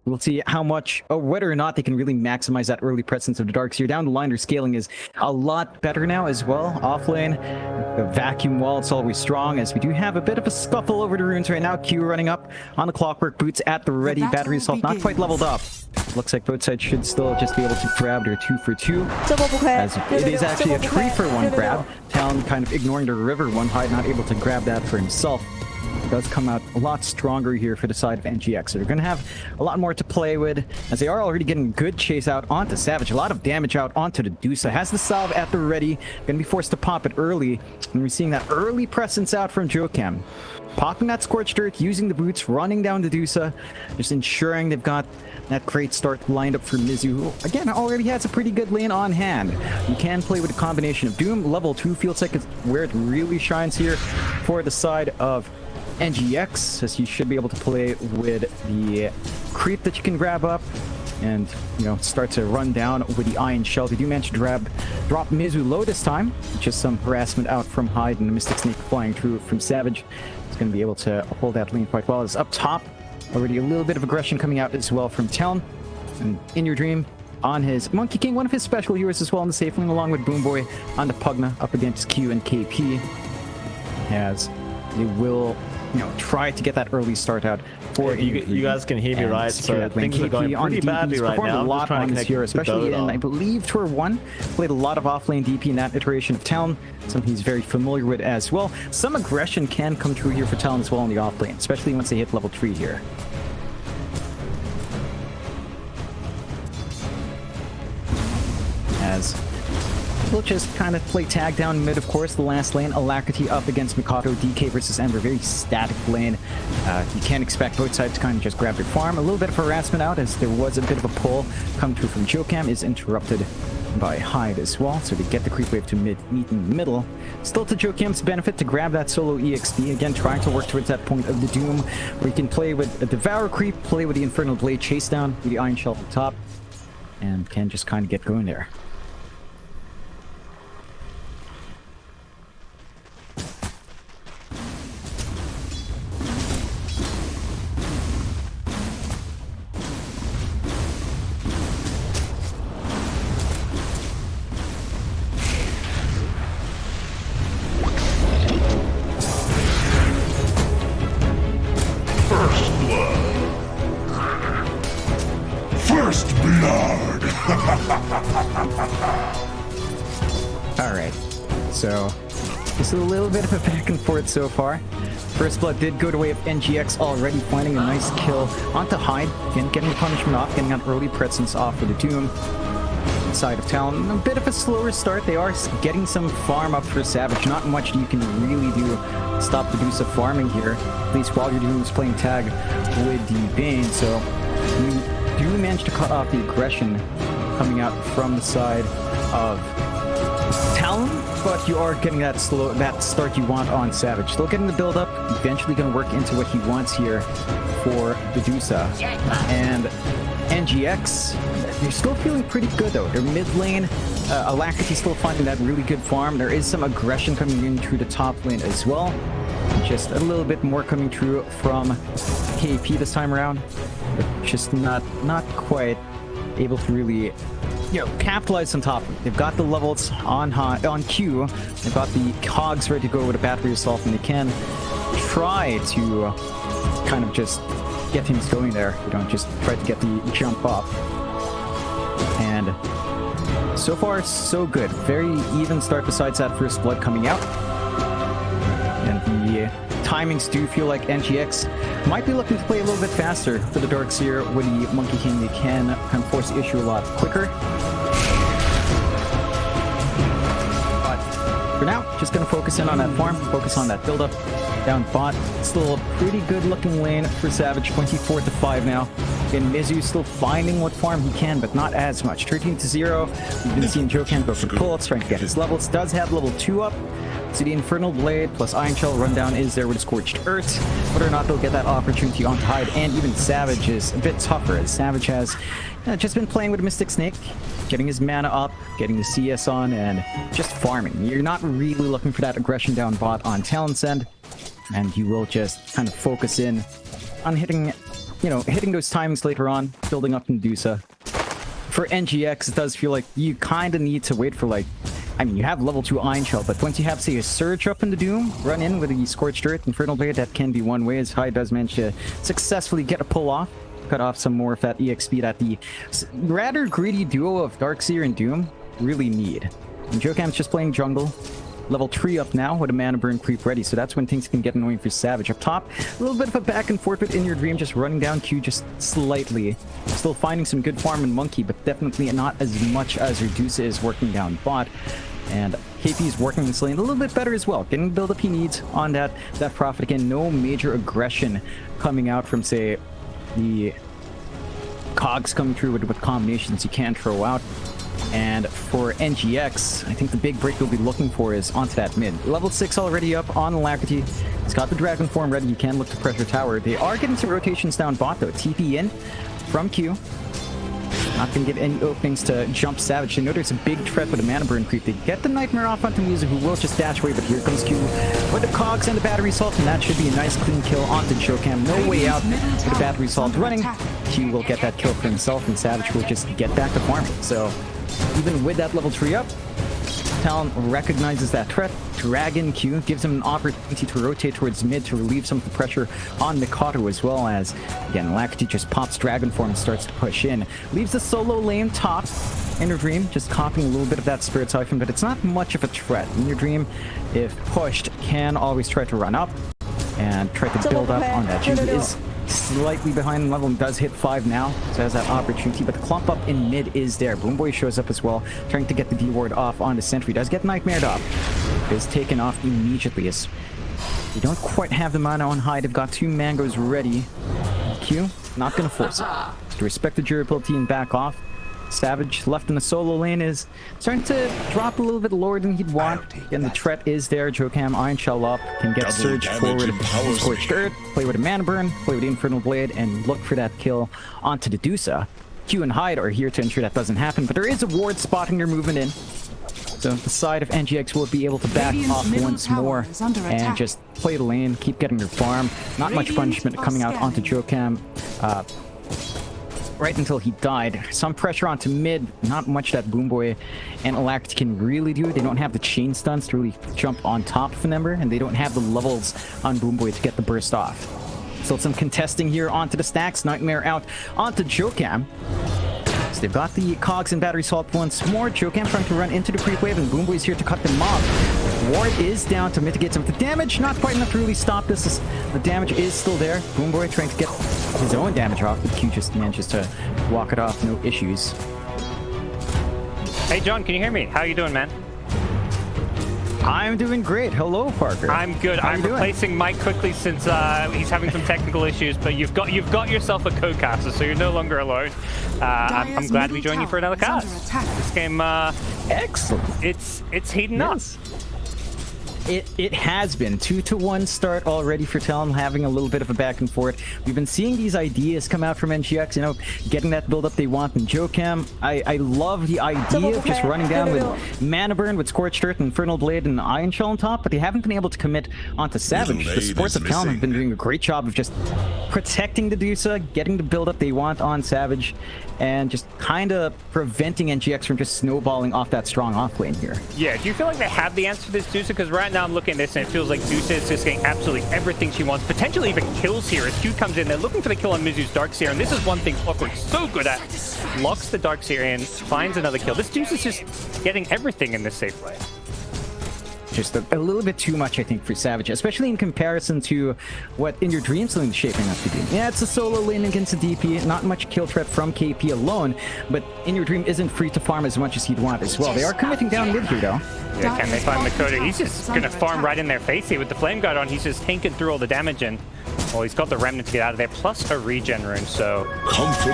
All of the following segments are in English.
We'll see how much, or whether or not they can really maximize that early presence of the Darkseer. Down the line, their scaling is a lot better now as well. Off lane, the vacuum wall, it's always strong, as we do have a bit of a scuffle over the runes right now. Q running up on the clockwork, boots at the ready, battery assault not quite leveled up. Looks like both sides should still just be able to grab their 2 for 2. As it is actually a 3 for 1 grab. Talon kind of ignoring the river one, Hyde not able to grab that for himself. Does come out a lot stronger here for the side of NGX. So they're going to have a lot more to play with, as they are already getting good chase out onto Savage. A lot of damage out onto the Medusa. Has the salve at the ready. Going to be forced to pop it early. And we're seeing that early presence out from Jokem. Popping that Scorched Earth, using the boots, running down the Medusa. Just ensuring they've got that great start lined up for Mizu, who, again, already has a pretty good lane on hand. You can play with a combination of Doom. Level 2 feels like it's where it really shines here for the side of NGX, as you should be able to play with the creep that you can grab up and, you know, start to run down with the Iron Shell. They do manage to drop Mizu low this time. Just some harassment out from Hyde, and the Mystic Snake flying through from Savage. He's going to be able to hold that lane quite well. It's up top. Already a little bit of aggression coming out as well from Talon. And In Your Dream on his Monkey King, one of his special heroes as well in the safe lane, along with Boomboy on the Pugna up against Q and KP. As they will, you know, try to get that early start out for you guys can hear me right, so things are going pretty badly right now. A lot on this year, especially in, I believe, Tour 1. Played a lot of off-lane DP in that iteration of Talon, something he's very familiar with as well. Some aggression can come true here for Talon as well in the off-lane, especially once they hit level 3 here. As we'll just kind of play tag down mid, of course. The last lane, Alacrity up against Mikado. DK versus Ember, very static lane. You can't expect both sides to kind of just grab your farm. A little bit of harassment out, as there was a bit of a pull come through from Jokem, is interrupted by Hyde as well. So they get the creep wave to meet in the middle. Still to Jokem's benefit to grab that solo EXP. Again, trying to work towards that point of the Doom, where you can play with a Devour creep, play with the Infernal Blade, chase down with the Iron Shell at the top, and can just kind of get going there. First blood. Alright, so just a little bit of a back and forth so far. First blood did go the way of NGX, already finding a nice kill onto Hyde. Again, getting the punishment off, getting an early presence off for the Doom. Side of Talon, a bit of a slower start. They are getting some farm up for Savage. Not much you can really do to stop Medusa farming here, at least while your Doom is playing tag with the Bane. So you do manage to cut off the aggression coming out from the side of Talon, but you are getting that start you want on Savage. Still getting the build up, eventually going to work into what he wants here for Medusa. And NGX, they're still feeling pretty good though. Their mid lane, Alacrity still finding that really good farm. There is some aggression coming in through the top lane as well. Just a little bit more coming through from KP this time around, but just not quite able to really, you know, capitalize on top of it. They've got the levels on Q. They've got the cogs ready to go with a battery assault, and they can try to kind of just get things going there. You know, just try to get the jump up. And so far, so good. Very even start besides that first blood coming out. And the timings do feel like NGX might be looking to play a little bit faster for the Darkseer with the Monkey King. They can kind of force the issue a lot quicker. But for now, just going to focus in on that farm, focus on that build-up. Down bot, still a pretty good looking lane for Savage, 24-5 now. Again, Mizu still finding what farm he can, but not as much. 13-0, we've been seeing Jokem go for pull-ups, trying to get his levels. Does have level 2 up, so the Infernal Blade plus Iron Shell rundown is there with a Scorched Earth. Whether or not they'll get that opportunity on Hyde, and even Savage is a bit tougher, as Savage has just been playing with Mystic Snake, getting his mana up, getting the CS on, and just farming. You're not really looking for that aggression down bot on Talon's end, and you will just kind of focus in on hitting you know, hitting those timings later on, building up Medusa. For NGX, it does feel like you kind of need to wait for, like, I mean, you have level 2 Iron Shell, but once you have, say, a Surge up in the Doom, run in with the Scorched Earth, Infernal Blade, that can be one way, as Hyde does manage to successfully get a pull off, cut off some more of that EXP that the rather greedy duo of Darkseer and Doom really need. And Jokam's just playing jungle. Level 3 up now with a mana burn creep ready, so that's when things can get annoying for Savage. Up top, a little bit of a back and forth with In Your Dream, just running down Q just slightly. Still finding some good farm in Monkey, but definitely not as much as Medusa is working down bot. And KP's working this lane a little bit better as well, getting the build-up he needs on that Prophet. Again, no major aggression coming out from, say, the cogs coming through with combinations you can throw out. And for NGX, I think the big break we'll be looking for is onto that mid. Level 6 already up on Alacrity. He's got the Dragon form ready. You can look to pressure tower. They are getting some rotations down bot though. TP in from Q. Not going to give any openings to jump Savage. They know there's a big threat with a mana burn creep. They get the Nightmare off onto Medusa, who will just dash away, but here comes Q with the cogs and the battery assault, and that should be a nice clean kill onto Jokam. No way out with the battery assault running. Q will get that kill for himself, and Savage will just get back to farming. So even with that level 3 up, Talon recognizes that threat. Dragon Q gives him an opportunity to rotate towards mid to relieve some of the pressure on Mikado, as well as, again, Alacrity just pops Dragon form and starts to push in. Leaves the solo lane top. In Your Dream just copying a little bit of that Spirit Siphon, but it's not much of a threat. In Your Dream, if pushed, can always try to run up and try to build up on that. Judy is slightly behind in level and does hit 5 now, so has that opportunity, but the clump up in mid is there. Boomboy shows up as well, trying to get the D-ward off on the sentry. Does get nightmared off. Is taken off immediately as they don't quite have the mana on high. They've got 2 mangoes ready. Q, not gonna force it. To respect the durability and back off. Savage left in the solo lane is starting to drop a little bit lower than he'd want. And the threat is there. Jokam Iron Shell up, can get Surge forward, Scorched Earth, play with a Mana Burn, play with the Infernal Blade, and look for that kill onto Medusa. Q and Hyde are here to ensure that doesn't happen, but there is a ward spotting their movement in. So the side of NGX will be able to back off once more and just play the lane, keep getting their farm. Not much punishment coming out onto Jokam. Right until he died. Some pressure onto mid, not much that Boomboy and Alacrity can really do. They don't have the chain stuns to really jump on top of an Ember, and they don't have the levels on Boomboy to get the burst off. Still some contesting here onto the stacks. Nightmare out onto Jokam. So they've got the cogs and battery assault once more. Jokam trying to run into the creep wave, and Boomboy's here to cut them off. Ward is down to mitigate some of the damage. Not quite enough to really stop this. The damage is still there. Boomboy trying to get his own damage off, but Q just manages to walk it off, no issues. Hey John, can you hear me? How you doing, man? I'm doing great. Hello, Parker. I'm good. I'm replacing Mike quickly since he's having some technical issues, but you've got yourself a co-caster, so you're no longer alone. I'm glad we joined you for another cast. This game, excellent. It's heating up. It has been 2-1 start already for Talon, having a little bit of a back and forth. We've been seeing these ideas come out from NGX, you know, getting that build up they want in Jokam. I love the idea of just running down with Mana Burn, with Scorched Earth, Infernal Blade, and Iron Shell on top, but they haven't been able to commit onto Savage. The supports of Talon have been doing a great job of just protecting the Medusa, getting the build up they want on Savage, and just kind of preventing NGX from just snowballing off that strong off lane here. Yeah, do you feel like they have the answer to this Medusa? Because right now I'm looking at this and it feels like Medusa is just getting absolutely everything she wants, potentially even kills here as Q comes in. They're looking for the kill on Mizu's Darkseer, and this is one thing Clockwork's so good at. Locks the Darkseer in, finds another kill. This Medusa's just getting everything in this safe way. Just a little bit too much, I think, for Savage, especially in comparison to what In Your Dream lane is shaping up to be. Yeah, it's a solo lane against a DP, not much kill threat from KP alone, but In Your Dream isn't free to farm as much as he'd want as well. They are committing down mid here, though. Yeah, can they find Mikado? He's just gonna farm right in their face here with the Flame Guard on. He's just tanking through all the damage, and well, he's got the Remnant to get out of there, plus a regen rune, so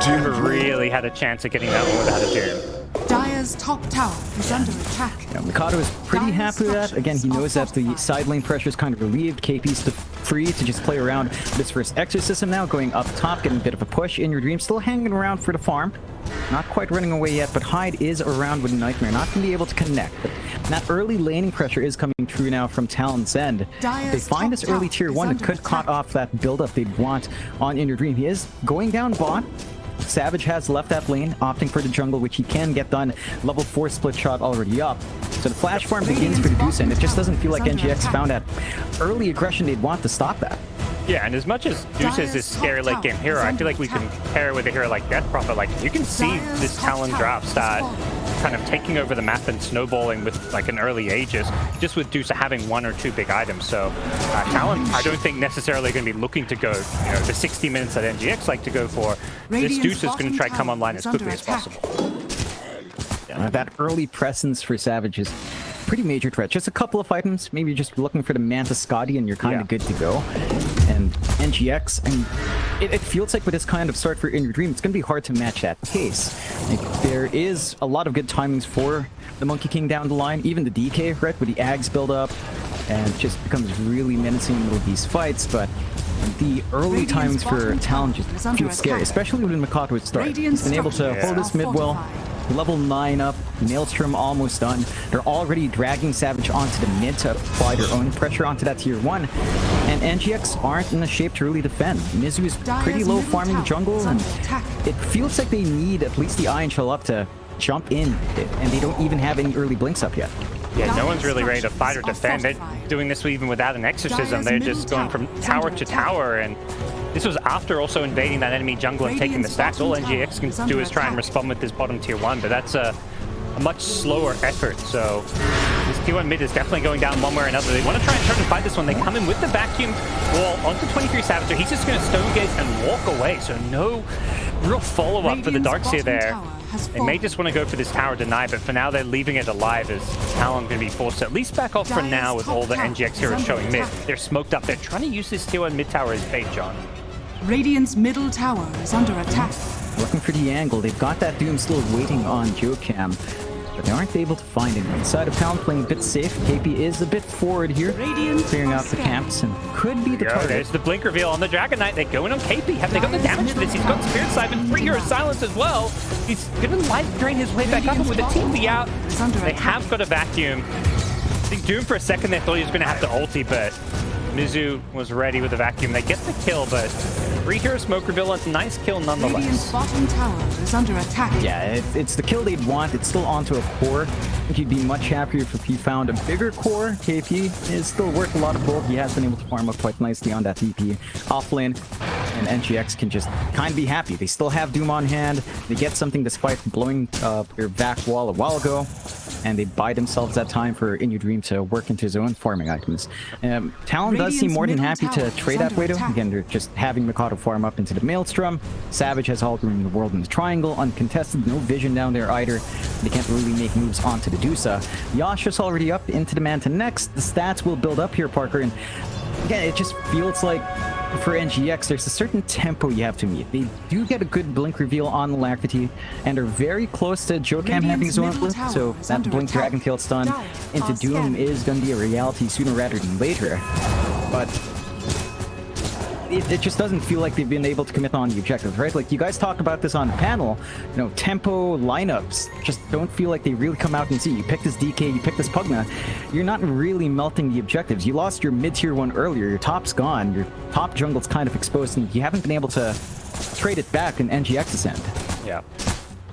never really had a chance at getting that one without a Doom. Dire's top tower is under attack. Yeah, Mikado is pretty happy with that. Again, he knows that the side lane pressure is kind of relieved. KP's free to just play around with his first exorcism now, going up top, getting a bit of a push. In Your Dream still hanging around for the farm. Not quite running away yet, but Hyde is around with Nightmare. Not going to be able to connect. But that early laning pressure is coming through now from Talon's end. If they find this early tier 1, it could cut off that build-up they'd want on Inner Dream. He is going down bot. Savage has left that lane, opting for the jungle, which he can get done. Level 4 split shot already up. So the flash farm begins for the Medusa, and it just doesn't feel like NGX found that early aggression they'd want to stop that. Yeah, and as much as Deuce is this scary late game hero, I feel like we can pair it with a hero like Death Prophet. Like, you can see this Talon drop start kind of taking over the map and snowballing with like an early Aegis, just with Deuce having 1 or 2 big items. So Talon, I don't think necessarily going to be looking to go, you know, the 60 minutes that NGX like to go for. This Deuce is going to try to come online as quickly as possible. That early presence for Savage is pretty major threat. Just a couple of items, maybe just looking for the Manta Scotty and you're kind of good to go. And NGX, I mean, it feels like with this kind of start for Inner Dream, it's going to be hard to match that pace. Like, there is a lot of good timings for the Monkey King down the line, even the DK, right, with the Ags build up, and it just becomes really menacing with these fights, but the early times for Talon just feel scary, especially when Mikado would start. He's been able to hold his mid well. Level 9 up, Maelstrom almost done. They're already dragging Savage onto the mid to apply their own pressure onto that tier 1. And NGX aren't in the shape to really defend. Mizu is pretty low farming jungle, and it feels like they need at least the Iron Shell up to jump in, and they don't even have any early blinks up yet. Yeah, no one's really ready to fight or defend. They're doing this even without an exorcism. They're just going from tower to tower, and this was after also invading that enemy jungle and taking the stacks. All NGX can do is try and respond with this bottom tier 1, but that's a much slower effort. So this tier 1 mid is definitely going down one way or another. They want to try and turn and fight this one. They come in with the vacuum wall onto 23savage, so he's just going to stone gaze and walk away. So no real follow-up for the Darkseer there. They may just want to go for this tower deny, but for now they're leaving it alive as Talon going to be forced to at least back off for now with all the NGX heroes showing mid. They're smoked up. They're trying to use this tier 1 mid tower as bait, John. Radiant's middle tower is under attack. Looking for the angle. They've got that Doom still waiting on Jokam, but they aren't able to find it. Inside of Talon playing a bit safe. KP is a bit forward here, clearing out the camps, and could be the target. There's the blink reveal on the Dragon Knight. They're going on KP. Have they got the damage for this? He's got Spirit Siphon, 3 Hero Silence as well. He's gonna life drain his way back up, and with the TP out, they have got a vacuum. I think Doom for a second they thought he was gonna have to ulti, but Mizu was ready with the vacuum. They get the kill, but 3 Hero Smoke reveal, a nice kill nonetheless. Radiant's bottom tower is under attack. Yeah, it's the kill they'd want. It's still onto a core. I think you'd be much happier if he found a bigger core. KP is still worth a lot of gold. He has been able to farm up quite nicely on that DP offlane. And NGX can just kind of be happy. They still have Doom on hand. They get something despite blowing their back wall a while ago. And they buy themselves that time for Inner Dream to work into his own farming items. Talon does seem more than happy to trade that way, though. Again, they're just having Mikado farm up into the Maelstrom. Savage has all the room in the world in the triangle. Uncontested, no vision down there either. They can't really make moves onto the Medusa. Yasha's already up into the Manta next. The stats will build up here, Parker. And again, it just feels like for NGX, there's a certain tempo you have to meet. They do get a good blink reveal on Alacrity and are very close to Jokam having his own blink, so that blink Dragon Tail stun into Doom is going to be a reality sooner rather than later. But it just doesn't feel like they've been able to commit on the objectives, right? Like, you guys talk about this on the panel, you know, tempo lineups just don't feel like they really come out and see. You pick this DK, you pick this Pugna, you're not really melting the objectives. You lost your mid-tier 1 earlier, your top's gone, your top jungle's kind of exposed, and you haven't been able to trade it back in NGX's end. Yeah.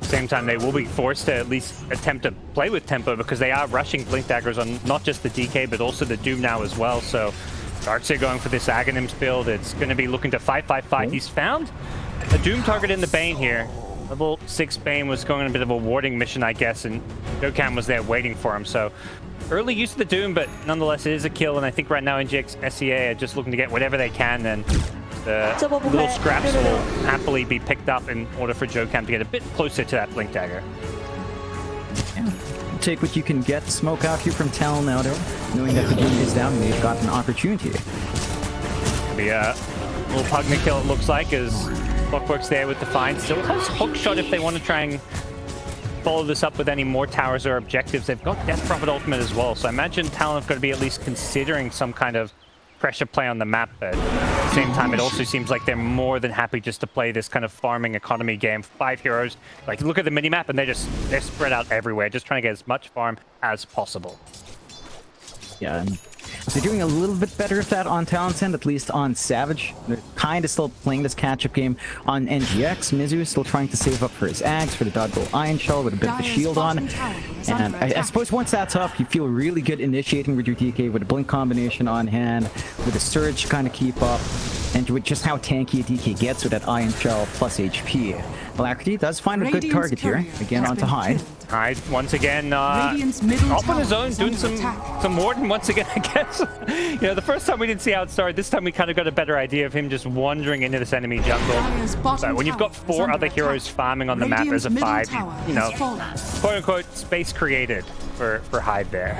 Same time, they will be forced to at least attempt to play with tempo because they are rushing blink daggers on not just the DK, but also the Doom now as well, so Darkseer going for this Aghanims build. It's going to be looking to fight. He's found a Doom target in the Bane here. Level 6 Bane was going on a bit of a warding mission, I guess, and Jokam was there waiting for him. So early use of the Doom, but nonetheless it is a kill, and I think right now NGX.SEA are just looking to get whatever they can, and the little scraps will happily be picked up in order for Jokam to get a bit closer to that blink dagger. Yeah. Take what you can get. Smoke out here from Talon now, though, knowing that the Doom is down and they've got an opportunity. The little Pugna kill, it looks like, as Clockwork's there with the Find. Still has hook shot if they want to try and follow this up with any more towers or objectives. They've got Death Prophet ultimate as well, so I imagine Talon have got to be at least considering some kind of pressure play on the map, but the same time, it also seems like they're more than happy just to play this kind of farming economy game. 5 heroes. Like, look at the minimap, and they're spread out everywhere, just trying to get as much farm as possible. Yeah, and they're doing a little bit better at that on Talon's end, at least on Savage. They're kind of still playing this catch-up game on NGX. Mizu still trying to save up for his Axe, for the dodgeball Iron Shell with a bit of a shield on. And I suppose once that's up, you feel really good initiating with your DK with a Blink combination on hand, with a Surge to kind of keep up, and with just how tanky a DK gets with that Iron Shell plus HP. Alacrity does find a good target here, again onto Hyde. Hyde, once again, up on his own, doing some Warden once again, I guess. You know, the first time we didn't see how it started, this time we kind of got a better idea of him just wandering into this enemy jungle. But when you've got 4 other heroes farming on the map as a 5, you know, quote-unquote, space created for Hyde there.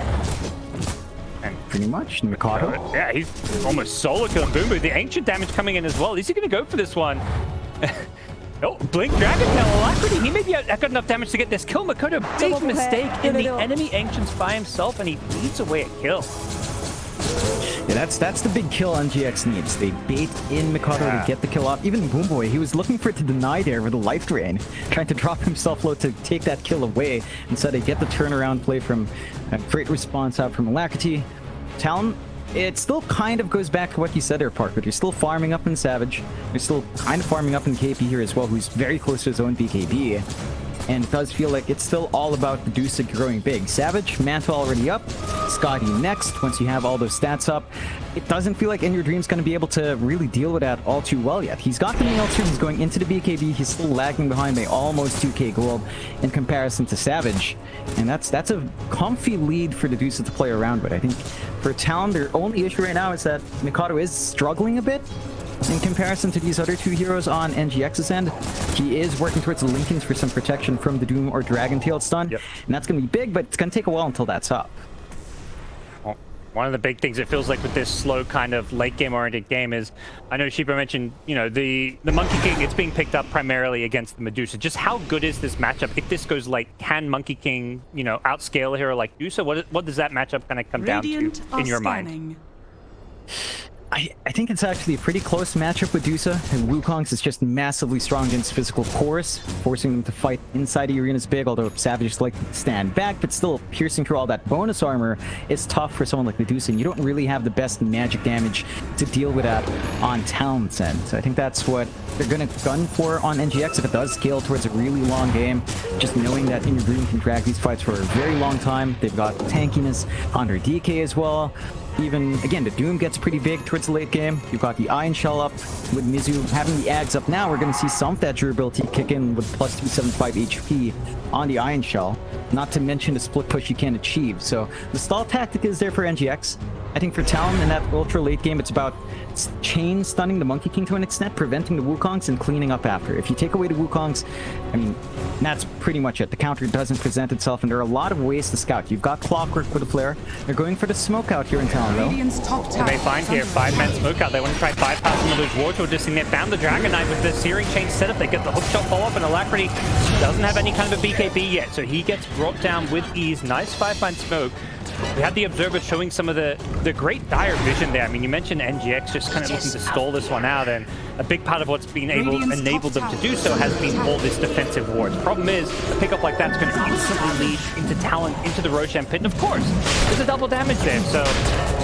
And pretty much, Mikado. Yeah, he's almost solo killing Boom Boom. The ancient damage coming in as well. Is he going to go for this one? Oh, Blink Dragon Tail, Alacrity. He maybe got enough damage to get this kill. Makoto, big mistake in the enemy ancients by himself, and he leads away a kill. Yeah, that's the big kill NGX needs. They bait in Mikado to get the kill off. Even Boomboy, he was looking for it to deny there with a life drain, trying to drop himself low to take that kill away. Instead, they get the turnaround play from a great response out from Alacrity. Talon, it still kind of goes back to what you said there, Park, but you're still farming up in Savage. You're still kind of farming up in KP here as well, who's very close to his own BKB. And it does feel like it's still all about Medusa growing big. Savage, Mantle already up. Scotty next, once you have all those stats up. It doesn't feel like In Your Dream's going to be able to really deal with that all too well yet. He's got the nail too, he's going into the BKB, he's still lagging behind by almost 2k gold in comparison to Savage. And that's a comfy lead for Medusa to play around with. I think for Talon, their only issue right now is that Mikado is struggling a bit. In comparison to these other 2 heroes on NGX's end, he is working towards the Linkins for some protection from the Doom or Dragon Tail stun. Yep. And that's going to be big, but it's going to take a while until that's up. Well, one of the big things it feels like with this slow kind of late game oriented game is, I know Sheepa mentioned, you know, the Monkey King, it's being picked up primarily against the Medusa. Just how good is this matchup? If this goes late, can Monkey King, you know, outscale a hero like Medusa? What does that matchup kind of come down to in your mind? I think it's actually a pretty close matchup with Medusa, and Wukong's is just massively strong against physical cores, forcing them to fight inside the arenas big, although Savages like to stand back, but still piercing through all that bonus armor is tough for someone like Medusa, and you don't really have the best magic damage to deal with that on Talon's end. So I think that's what they're going to gun for on NGX if it does scale towards a really long game, just knowing that In Your Dream can drag these fights for a very long time. They've got tankiness on their DK as well. Even, again, the Doom gets pretty big towards the late game. You've got the Iron Shell up. With Mizu having the Ags up now, we're going to see some of that durability kick in with plus 275 HP on the Iron Shell. Not to mention the split push you can achieve. So the stall tactic is there for NGX. I think for Talon in that ultra late game, it's about chain stunning the Monkey King to an extent, preventing the Wukongs and cleaning up after. If you take away the Wukongs, I mean, that's pretty much it. The counter doesn't present itself, and there are a lot of ways to scout. You've got Clockwork with a flare. They're going for the smoke out here in Talon, though. And they find here 5-man smoke out. They want to try bypass some of those wards or just they found the Dragon Knight with the Searing Chain setup. They get the hook shot follow-up, and Alacrity doesn't have any kind of a BKB yet, so he gets brought down with ease. Nice 5-man smoke. We had the Observer showing some of the great dire vision there. I mean, you mentioned NGX just kind of looking to stall this one out, and a big part of what's been enabled them to do so has been all this defensive wards. Problem is, a pickup like that's going to instantly lead into Talon, into the Roshan pit, and of course, there's a double damage there, so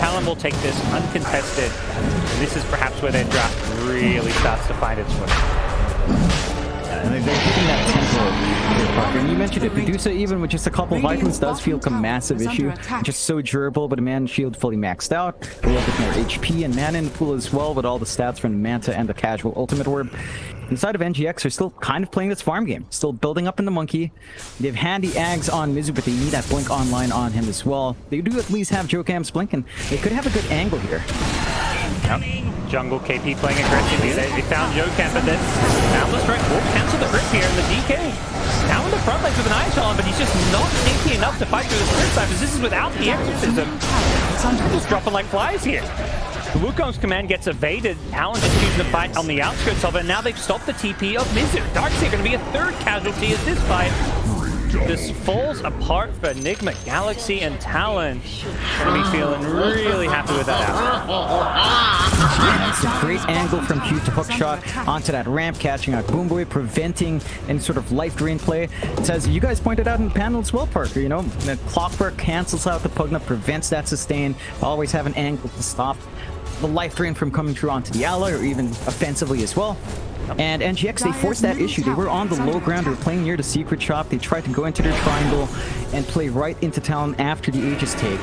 Talon will take this uncontested, and this is perhaps where their draft really starts to find its footing. And they're hitting that tempo. And you mentioned it, Medusa, even with just a couple of Vitals, does feel like a massive issue. Just so durable, but a Mana Shield fully maxed out. A little bit more HP and Mana in the pool as well, with all the stats from the Manta and the casual Ultimate Orb. Inside of NGX, they're still kind of playing this farm game. Still building up in the Monkey. They've had the Ags on Mizu, but they need that Blink online on him as well. They do at least have Jokam's Blink, and they could have a good angle here. Yep. Jungle KP playing aggressively. They found Jokam, but then Boundless Strike will cancel the grip here, and the DK now in the front lines with an Iron Shell on, but he's just not sneaky enough to fight through the Spirit Ciphers. This is without the Exorcism. Just dropping like flies here. The Wukong's command gets evaded. Talon just choosing to fight on the outskirts of it, and now they've stopped the TP of Mizu. Darkseer going to be a third casualty as this fight just falls apart for Enigma, Galaxy, and Talon. Gonna be feeling really happy with that outcome. It's a great angle from Q to hook shot onto that ramp, catching out Boom Boy, preventing any sort of life drain play. It says, you guys pointed out in the panel as well, Parker, you know, the Clockwork cancels out the Pugna, prevents that sustain, always have an angle to stop the life drain from coming through onto the ally, or even offensively as well. And NGX, they forced that issue. They were on the low ground, they were playing near the secret shop, they tried to go into their triangle and play right into Talon after the Aegis take.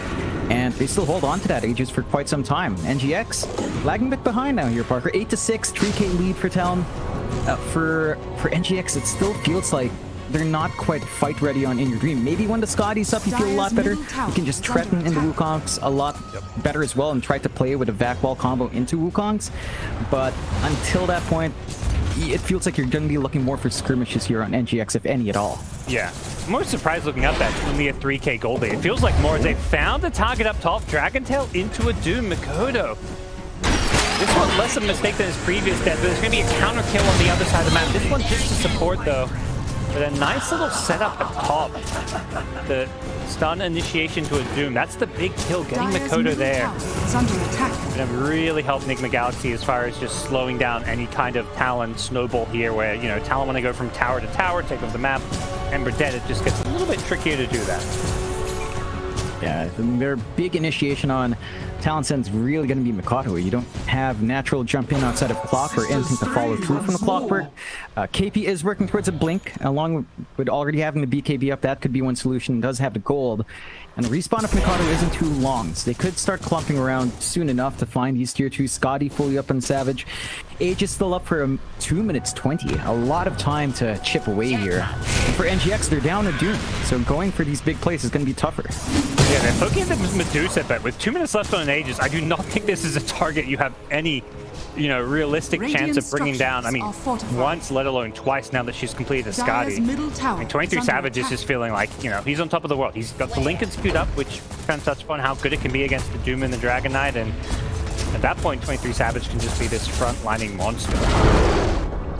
And they still hold on to that Aegis for quite some time. NGX lagging a bit behind now here, Parker. 8-6, 3k lead for Talon. For NGX, it still feels like they're not quite fight ready on In Your Dream. Maybe when the Scotty's up, you feel a lot better. You can just threaten in the Wukongs a lot better as well and try to play with a vac wall combo into Wukongs. But until that point, it feels like you're going to be looking more for skirmishes here on NGX, if any at all. Yeah. I'm more surprised looking up that only a 3k gold lead. It feels like more as they found the target up top, Dragon Tail into a Doom Mikoto. This one less of a mistake than his previous death, but there's going to be a counter kill on the other side of the map. This one just to support though. But a nice little setup at top. The stun initiation to a Doom. That's the big kill, getting Mikoto there. It's under attack. Gonna really help Enigma Galaxy as far as just slowing down any kind of Talon snowball here where, you know, Talon want to go from tower to tower, take over the map. Ember dead, it just gets a little bit trickier to do that. Yeah, their big initiation on Talon Sen's really going to be Mikoto. You don't have natural jump in outside of Clock or anything to follow through from the Clockwork. KP is working towards a Blink, along with already having the BKB up. That could be one solution. It does have the gold. And the respawn of Mikoto isn't too long, so they could start clumping around soon enough to find these tier 2. Scotty fully up on Savage. Age is still up for 2 minutes 20. A lot of time to chip away here. And for NGX, they're down a Doom, so going for these big plays is going to be tougher. Yeah, they're poking at the Medusa, but with 2 minutes left on an Aegis, I do not think this is a target you have any, you know, realistic chance of bringing down. I mean, once, let alone twice now that she's completed a Scotty. And 23savage is just feeling like, you know, he's on top of the world. He's got the Lincoln queued up, which kind of touched upon how good it can be against the Doom and the Dragon Knight, and at that point, 23savage can just be this front-lining monster.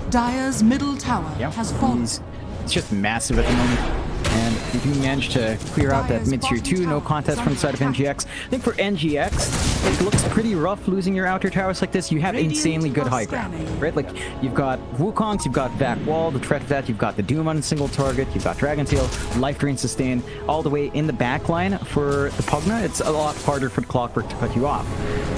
Dire's middle tower has fallen. It's just massive at the moment. And if you manage to clear out that mid-tier 2, no contest from the side of NGX. I think for NGX, it looks pretty rough losing your outer towers like this. You have insanely good high ground, right? Like, you've got Wukongs, you've got back wall, the threat of that, you've got the Doom on a single target, you've got Dragon Tail, life drain sustain, all the way in the back line for the Pugna. It's a lot harder for the Clockwork to cut you off.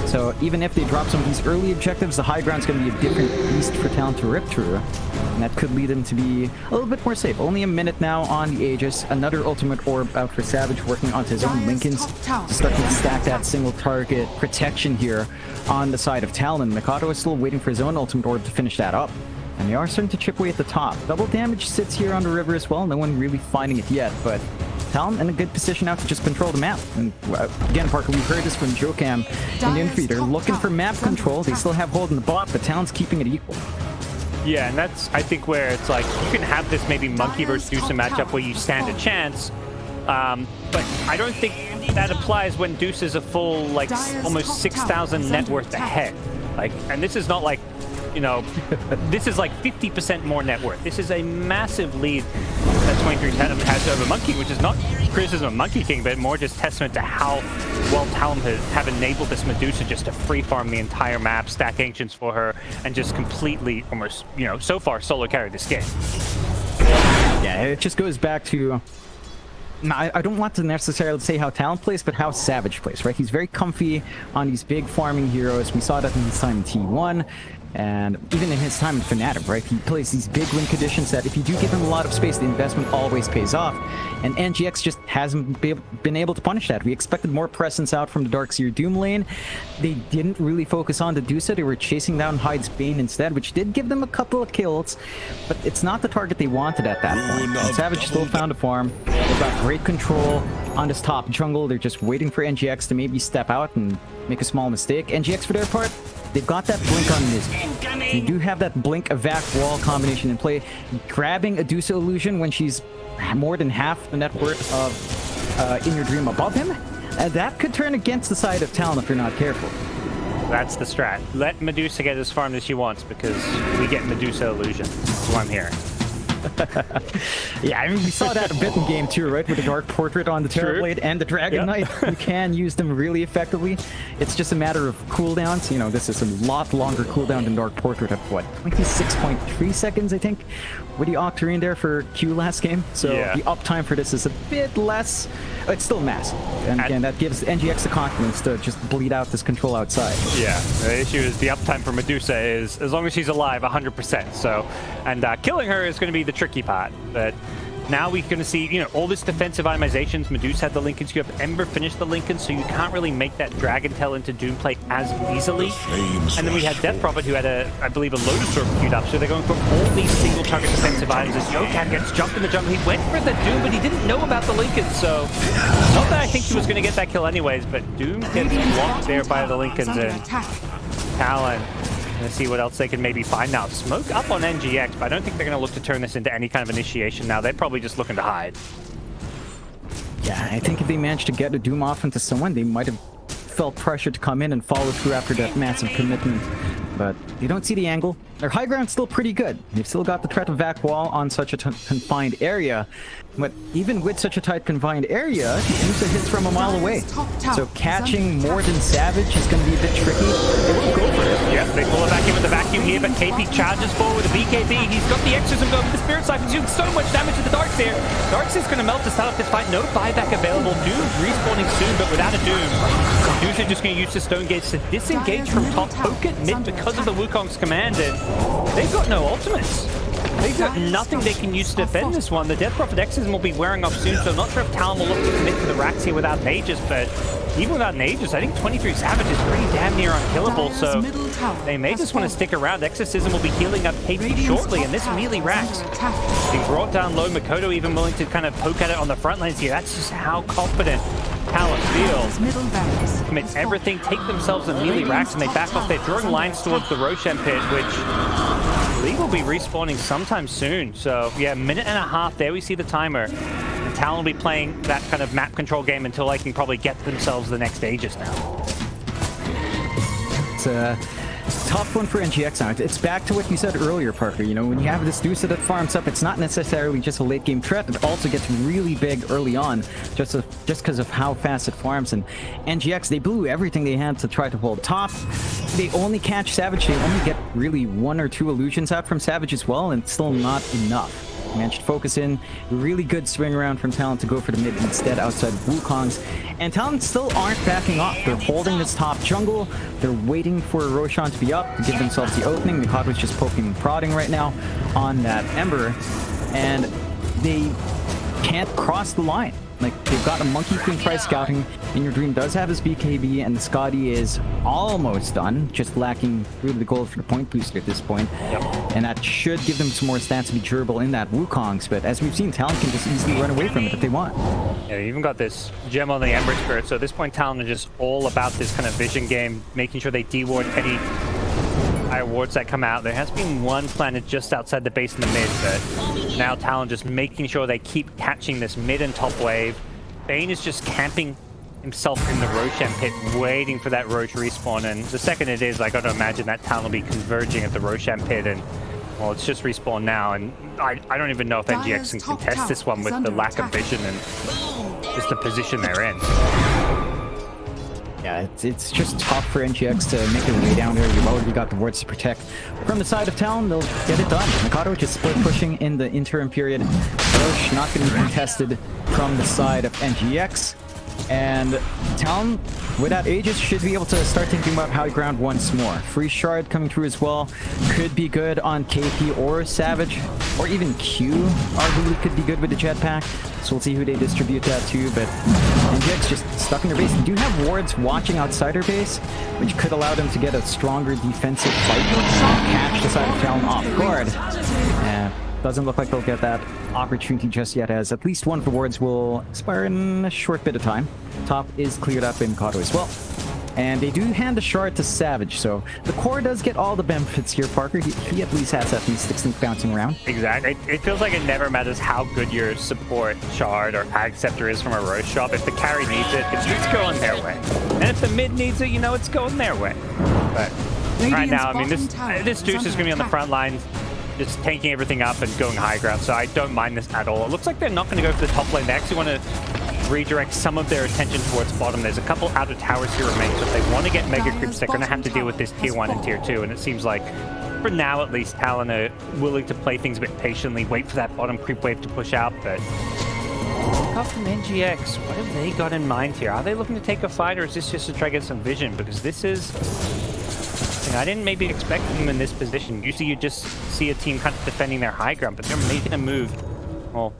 So even if they drop some of these early objectives, the high ground's going to be a different beast for Talon to rip through. And that could lead them to be a little bit more safe. Only a minute now on the Aegis. Another ultimate orb out for Savage, working onto his own Lincolns to start to stack that single target protection here on the side of Talon. Mikoto is still waiting for his own ultimate orb to finish that up. And they are starting to chip away at the top. Double damage sits here on the river as well. No one really finding it yet, but Talon in a good position now to just control the map. And again, Parker, we've heard this from Jokam in the infantry. They're looking for map control. They still have hold in the bot, but Talon's keeping it equal. Yeah, and that's, I think, where it's like, you can have this maybe Monkey versus Deuce matchup where you stand a chance, but I don't think that applies when Deuce is a full, like, almost 6,000 net worth ahead. Like, and this is not like, you know, this is like 50% more net worth. This is a massive lead that 23savage has over Monkey, which is not criticism of Monkey King, but more just testament to how well Talon have enabled this Medusa just to free farm the entire map, stack ancients for her, and just completely, almost, you know, so far solo carry this game. Yeah, it just goes back to, I don't want to necessarily say how Talon plays, but how Savage plays, right? He's very comfy on these big farming heroes. We saw that in his time in T1. And even in his time in Fnatic, right, he plays these big win conditions that if you do give him a lot of space, the investment always pays off. And NGX just hasn't been able to punish that. We expected more presence out from the Darkseer Doom lane. They didn't really focus on the Medusa. They were chasing down Hyde's Bane instead, which did give them a couple of kills, but it's not the target they wanted at that point. And Savage still found a farm. They've got great control on this top jungle. They're just waiting for NGX to maybe step out and make a small mistake. NGX, for their part, they've got that blink on Miz. You do have that blink evac wall combination in play. Grabbing a Medusa illusion when she's more than half the net worth of In Your Dream above him, that could turn against the side of Talon if you're not careful. That's the strat. Let Medusa get as farmed as she wants because we get Medusa illusion. That's what I'm hearing. Yeah, I mean, we saw that a bit in game 2, right? With the Dark Portrait on the Terrorblade and the Dragon Knight. You can use them really effectively. It's just a matter of cooldowns. You know, this is a lot longer cooldown than Dark Portrait of, what, 26.3 seconds, I think, with the Octarine there for Q last game. So the uptime for this is a bit less. It's still massive. And again, that gives NGX the confidence to just bleed out this control outside. Yeah, the issue is the uptime for Medusa is, as long as she's alive, 100%. So, and killing her is going to be the tricky part. But now we're going to see, you know, all this defensive itemizations. Medusa had the Lincolns. You have Ember finish the Lincolns, so you can't really make that Dragon Tail into Doom play as easily. And then we had Death Prophet, who had I believe, a Lotus Orb queued up. So they're going for all these single target defensive items. As Yokan gets jumped in the jungle, he went for the Doom, but he didn't know about the Lincolns. So not that I think he was going to get that kill anyways, but Doom gets blocked there by the Lincolns. And Talon, let's see what else they can maybe find now. Smoke up on NGX, but I don't think they're going to look to turn this into any kind of initiation now. They're probably just looking to hide. Yeah, I think if they managed to get a Doom off into someone, they might have felt pressure to come in and follow through after that massive commitment. But they don't see the angle. Their high ground's still pretty good. They've still got the threat of vac wall on such a confined area. But even with such a tight confined area, Medusa hits from a mile away. So catching more than Savage is going to be a bit tricky. They won't go for it. Yeah, they pull it back in with the vacuum here, but KP charges forward with the BKB. He's got the exorcism going with the Spirit Siphon, doing so much damage to the Darkseer. Darkseer's going to melt to start off this fight. No buyback available. Doom respawning soon, but without a Doom. Medusa just going to use the Stone Gates to disengage from top, poke at mid because of the Wukong's command, and they've got no ultimates. They've got nothing they can use to defend this one. The Death Prophet Exorcism will be wearing off soon, so I'm not sure if Talon will look to commit to the racks here without an Aegis, but even without an Aegis, I think 23savage is pretty damn near unkillable, so they may just want to stick around. Exorcism will be healing up KP shortly, and this melee racks being brought down low. Makoto even willing to kind of poke at it on the front lines here. That's just how confident Talon feels. Commit everything, take themselves in melee racks, and they back off. They're drawing lines towards the Roshan pit, which I believe will be respawning sometime soon. So yeah, a minute and a half there. We see the timer. And Talon will be playing that kind of map control game until they can probably get themselves the next Aegis now. It's a tough one for NGX now. It's back to what you said earlier, Parker. You know, when you have this Medusa that farms up, it's not necessarily just a late game threat. It also gets really big early on, just because of how fast it farms. And NGX, they blew everything they had to try to hold top. They only catch Savage. They only get really 1 or 2 illusions out from Savage as well, and still not enough. Managed to focus in. Really good swing around from Talon to go for the mid instead outside of Wukong's. And Talon still aren't backing off. They're holding this top jungle. They're waiting for Roshan to be up to give themselves the opening. Mikado's just poking and prodding right now on that Ember. And they can't cross the line. Like, they've got a Monkey Queen price scouting. In Your Dream does have his BKB, and the Scotty is almost done, just lacking really the gold for the point booster at this point. And that should give them some more stats to be durable in that Wukong's, but as we've seen, Talon can just easily run away from it if they want. Yeah, they even got this gem on the Ember Spirit, so at this point, Talon are just all about this kind of vision game, making sure they deward any higher wards that come out. There has been one planted just outside the base in the mid, but now Talon just making sure they keep catching this mid and top wave. Bane is just camping himself in the Roshan pit, waiting for that Roche respawn, and the second it is, I gotta imagine that Talon will be converging at the Roshan pit, and well, it's just respawn now, and I don't even know if NGX can contest this one with the lack of vision and just the position they're in. Yeah, it's just tough for NGX to make their way down there. You've already got the wards to protect. From the side of Talon, they'll get it done. Mikado just split pushing in the interim period. Roche not going to be contested from the side of NGX. And Talon, without Aegis, should be able to start thinking about high ground once more. Free Shard coming through as well. Could be good on KP or Savage, or even Q arguably could be good with the jetpack. So we'll see who they distribute that to, but NGX just stuck in their base. They do have wards watching outside their base, which could allow them to get a stronger defensive fight. Catch the side of Talon off guard. Doesn't look like they'll get that opportunity just yet, as at least one of the wards will expire in a short bit of time. Top is cleared up in Mikado as well. And they do hand the shard to Savage, so the core does get all the benefits here, Parker. He at least has that least 16th bouncing around. Exactly. It feels like it never matters how good your support shard or ag scepter is from a Roche shop. If the carry needs it, it's going their way. And if the mid needs it, you know it's going their way. But right now, I mean, this Deuce is going to be on the front lines. just tanking everything up and going high ground, so I don't mind this at all. It looks like they're not going to go for the top lane. They actually want to redirect some of their attention towards bottom. There's a couple outer towers here remaining, so if they want to get mega creeps, they're going to have to deal with this tier 1 and tier 2, and it seems like, for now at least, Talon are willing to play things a bit patiently, wait for that bottom creep wave to push out, but look up from NGX. What have they got in mind here? Are they looking to take a fight, or is this just to try to get some vision? Because this is... I didn't maybe expect them in this position. Usually you just see a team kind of defending their high ground, but they're making a move. Well,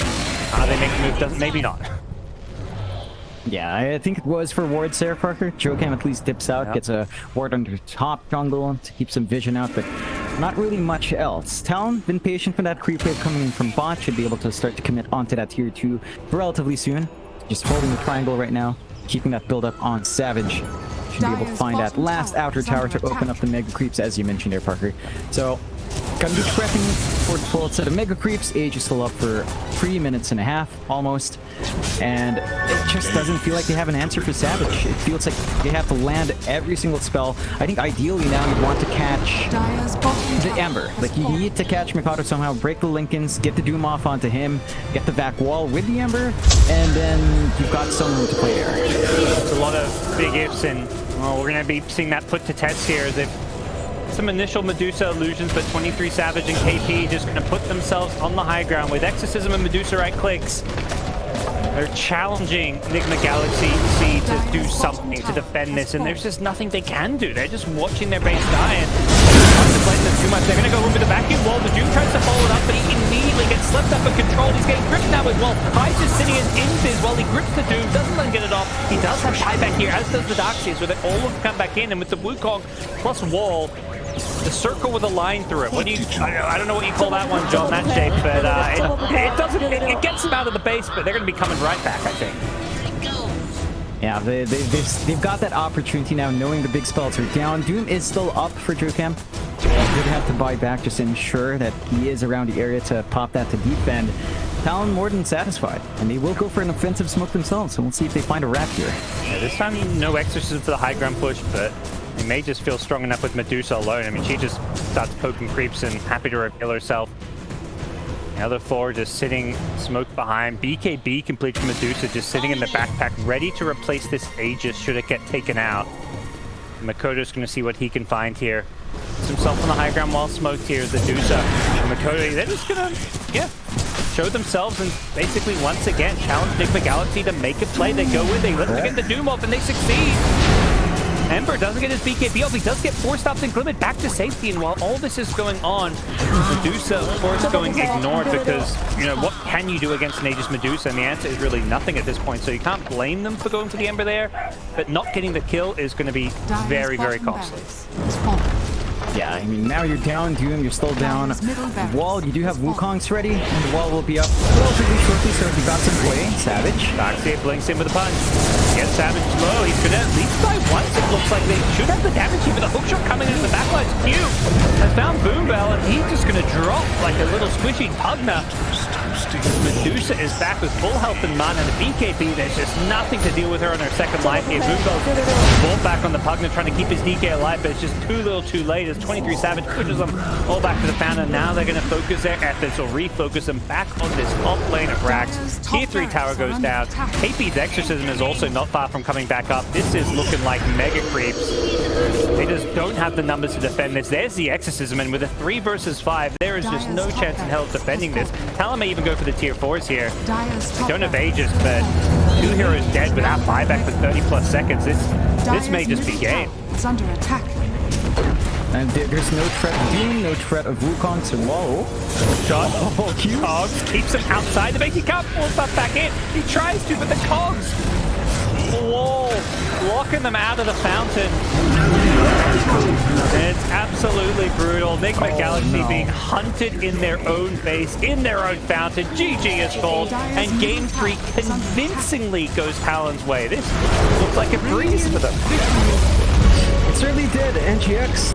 how they make a move doesn't... maybe not. Yeah, I think it was for wards there, Parker. Jokam at least dips out, gets a ward under top jungle to keep some vision out, but not really much else. Talon, been patient for that creep wave coming in from bot, should be able to start to commit onto that tier 2 relatively soon. Just holding the triangle right now, keeping that build up on Savage. Should be able to find that last outer tower to open up the mega creeps, as you mentioned there, Parker. So, gonna be prepping for the full set of mega creeps. Age is still up for 3 minutes and a half, almost. And it just doesn't feel like they have an answer for Savage. It feels like they have to land every single spell. I think ideally now you'd want to catch the Ember. Like, you need to catch Mikado somehow, break the Lincolns, get the Doom off onto him, get the back wall with the Ember, and then you've got someone to play there. It's a lot of big ifs, and well, we're going to be seeing that put to test here. As if some initial Medusa illusions, but 23savage and KP just going to put themselves on the high ground with Exorcism and Medusa right clicks. They're challenging Enigma Galaxy to do something to defend this, and there's just nothing they can do. They're just watching their base die, and contemplating this too much. They're going to go over the vacuum wall. The Doom tries to follow it up, but he immediately gets slipped up and controlled. He's getting gripped now as well. Kai's just sitting in invis while he grips the Doom, doesn't let him get it off. He does have buyback here, as does the Darkseers, with it all of them come back in, and with the Wukong plus wall, the circle with a line through it. What do you? I don't know what you call that one, John. That shape, but it doesn't. It gets them out of the base, but they're going to be coming right back, I think. Yeah, they've got that opportunity now, knowing the big spells are down. Doom is still up for Jokam. They'd have to buy back just to ensure that he is around the area to pop that to defend. Talon more than satisfied, and they will go for an offensive smoke themselves, so we'll see if they find a wrap here. Yeah, this time no Exorcism for the high ground push, but they may just feel strong enough with Medusa alone. I mean, she just starts poking creeps and happy to reveal herself. The other four just sitting smoke behind. BKB complete from Medusa, just sitting in the backpack, ready to replace this Aegis should it get taken out. Makoto's going to see what he can find here. Puts himself on the high ground while smoked here. The Medusa and Makoto, they're just going to, show themselves and basically once again challenge Enigma Galaxy to make a play. They go in, they let them get the Doom off, and they succeed. Ember doesn't get his BKB off. He does get 4 stops and Glimmet back to safety, and while all this is going on, Medusa, of course, going ignored because, you know, what can you do against an Aegis Medusa? And the answer is really nothing at this point, so you can't blame them for going for the Ember there, but not getting the kill is going to be very, very costly. Yeah, I mean, now you're down, Doom, you're still down. Wall, you do have Wukongs ready, and the wall will be up relatively shortly, so if you got some play, Savage. Darkseer blinks in with a punch. Gets Savage low, he's gonna at least die once, it looks like. They should have the damage here, but the hookshot coming in the backline. Q has found Boom Bell, and he's just gonna drop like a little squishy Pugna. Medusa is back with full health and mana, and the BKB, there's just nothing to deal with her on her second life here. Boom Bell's ball back on the Pugna, trying to keep his DK alive, but it's just too little too late as 23savage pushes them all back to the fountain. Now they're going to focus their efforts, or refocus them back on this top lane of Rax. Tier 3 tower goes down. KP's Exorcism is also not far from coming back up. This is looking like mega creeps. They just don't have the numbers to defend this. There's the Exorcism, and with a 3 versus 5, there is just no chance in hell of defending this. Talon may even go for the tier 4s here. They don't have Aegis, but 2 heroes dead without buyback for 30 plus seconds. This may just be game. It's under attack. And there's no threat of Doom, no threat of Wukong, so whoa. Shot. Oh, Cogs keeps him outside. The make he can't pull stuff back in. He tries to, but the Cogs. Whoa. Locking them out of the fountain. It's absolutely brutal. Enigma Galaxy being hunted in their own base, in their own fountain. GG is called, and Game 3 convincingly goes Talon's way. This looks like a breeze for them. It certainly did. NGX